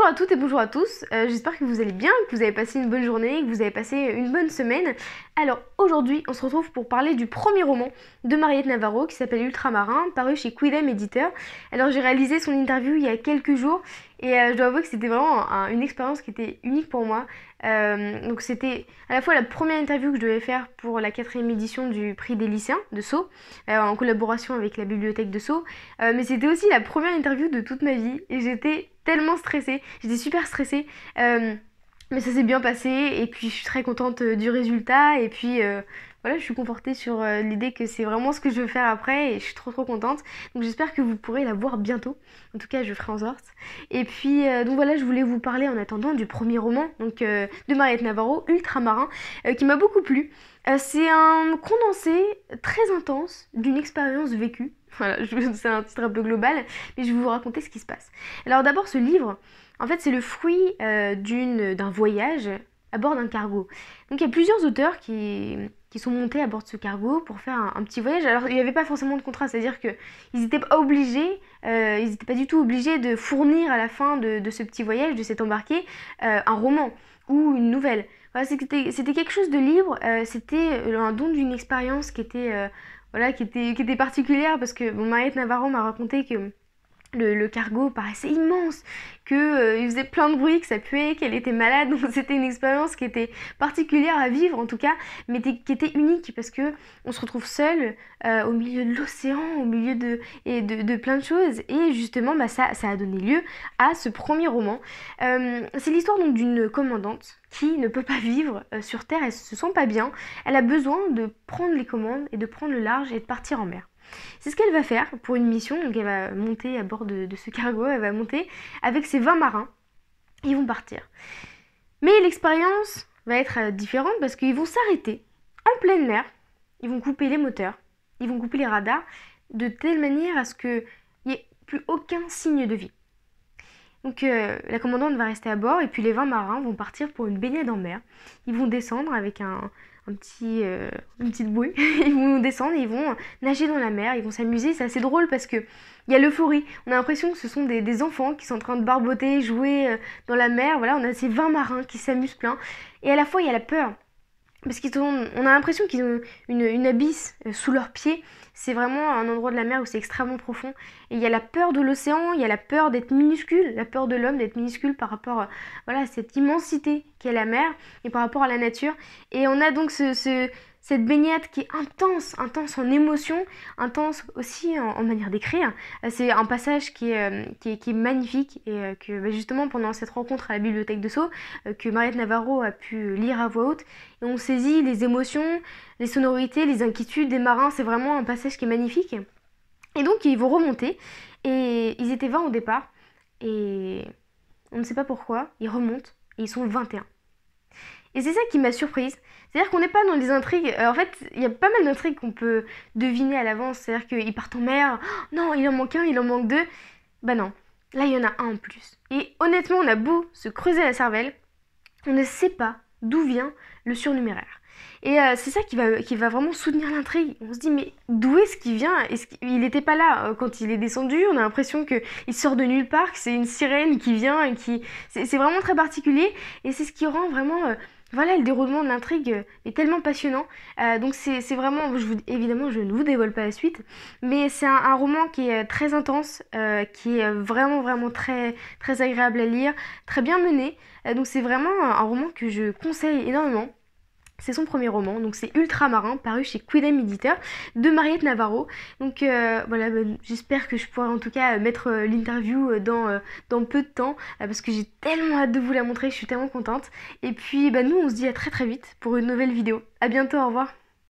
Bonjour à toutes et bonjour à tous, j'espère que vous allez bien, que vous avez passé une bonne journée, que vous avez passé une bonne semaine. Alors aujourd'hui on se retrouve pour parler du premier roman de Mariette Navarro qui s'appelle Ultramarin, paru chez Quidem Éditeur. Alors j'ai réalisé son interview il y a quelques jours et je dois avouer que c'était vraiment une expérience qui était unique pour moi. Donc c'était à la fois la première interview que je devais faire pour la 4e édition du prix des lycéens de Sceaux, en collaboration avec la bibliothèque de Sceaux, mais c'était aussi la première interview de toute ma vie et j'étais tellement stressée, j'étais super stressée, mais ça s'est bien passé et puis je suis très contente du résultat et puis voilà, je suis confortée sur l'idée que c'est vraiment ce que je veux faire après et je suis trop contente. Donc j'espère que vous pourrez la voir bientôt, en tout cas je ferai en sorte. Et puis donc voilà, je voulais vous parler en attendant du premier roman donc, de Mariette Navarro, Ultramarin, qui m'a beaucoup plu. C'est un condensé très intense d'une expérience vécue. Voilà, c'est un titre un peu global, mais je vais vous raconter ce qui se passe. Alors d'abord, ce livre, en fait, c'est le fruit d'un voyage à bord d'un cargo. Donc il y a plusieurs auteurs qui sont montés à bord de ce cargo pour faire un petit voyage. Alors il n'y avait pas forcément de contrat, c'est-à-dire qu'ils n'étaient pas obligés, ils n'étaient pas du tout obligés de fournir à la fin de ce petit voyage, de cet embarqué, un roman ou une nouvelle. Voilà, c'était quelque chose de libre, c'était un don d'une expérience qui était, voilà, qui était particulière parce que bon, Mariette Navarro m'a raconté que le cargo paraissait immense, qu'il faisait plein de bruit, que ça puait, qu'elle était malade, donc c'était une expérience qui était particulière à vivre en tout cas, mais qui était unique parce que on se retrouve seul au milieu de l'océan, au milieu de plein de choses, et justement ça a donné lieu à ce premier roman. C'est l'histoire donc d'une commandante qui ne peut pas vivre sur Terre, elle se sent pas bien, elle a besoin de prendre les commandes et de prendre le large et de partir en mer. C'est ce qu'elle va faire pour une mission, donc elle va monter à bord de ce cargo, elle va monter avec ses 20 marins, ils vont partir. Mais l'expérience va être différente parce qu'ils vont s'arrêter en pleine mer, ils vont couper les moteurs, ils vont couper les radars, de telle manière à ce qu'il n'y ait plus aucun signe de vie. Donc la commandante va rester à bord et puis les 20 marins vont partir pour une baignade en mer. Ils vont descendre avec une petite bouée. Ils vont descendre et ils vont nager dans la mer, ils vont s'amuser. C'est assez drôle parce que il y a l'euphorie. On a l'impression que ce sont des enfants qui sont en train de barboter, jouer dans la mer. Voilà, on a ces 20 marins qui s'amusent plein. Et à la fois, il y a la peur. Parce on a l'impression qu'ils ont une abysse sous leurs pieds. C'est vraiment un endroit de la mer où c'est extrêmement profond. Et il y a la peur de l'océan, il y a la peur d'être minuscule, la peur de l'homme d'être minuscule par rapport voilà, à cette immensité qu'est la mer et par rapport à la nature. Et on a donc cette baignade qui est intense en émotion, intense aussi en manière d'écrire. C'est un passage qui est magnifique et que justement pendant cette rencontre à la bibliothèque de Sceaux, que Mariette Navarro a pu lire à voix haute, et on saisit les émotions, les sonorités, les inquiétudes des marins. C'est vraiment un passage qui est magnifique. Et donc ils vont remonter, et ils étaient 20 au départ, et on ne sait pas pourquoi, ils remontent, et ils sont 21. Et c'est ça qui m'a surprise. C'est-à-dire qu'on n'est pas dans des intrigues. En fait, il y a pas mal d'intrigues qu'on peut deviner à l'avance. C'est-à-dire qu'ils partent en mer. Oh, non, il en manque un, il en manque deux. Bah non. Là, il y en a un en plus. Et honnêtement, on a beau se creuser la cervelle, on ne sait pas d'où vient le surnuméraire. Et c'est ça qui va vraiment soutenir l'intrigue. On se dit, mais d'où est-ce qu'il vient? Il n'était pas là quand il est descendu. On a l'impression qu'il sort de nulle part, que c'est une sirène qui vient et qui... C'est vraiment très particulier. Et c'est ce qui rend vraiment... voilà, le déroulement de l'intrigue est tellement passionnant. Donc c'est vraiment... évidemment, je ne vous dévoile pas la suite. Mais c'est un roman qui est très intense, qui est vraiment très agréable à lire, très bien mené. Donc c'est vraiment un roman que je conseille énormément. C'est son premier roman, donc c'est Ultramarin, paru chez Quidem Éditeur, de Mariette Navarro. Donc voilà, j'espère que je pourrai en tout cas mettre l'interview dans peu de temps, parce que j'ai tellement hâte de vous la montrer, je suis tellement contente. Et puis nous on se dit à très vite pour une nouvelle vidéo. À bientôt, au revoir.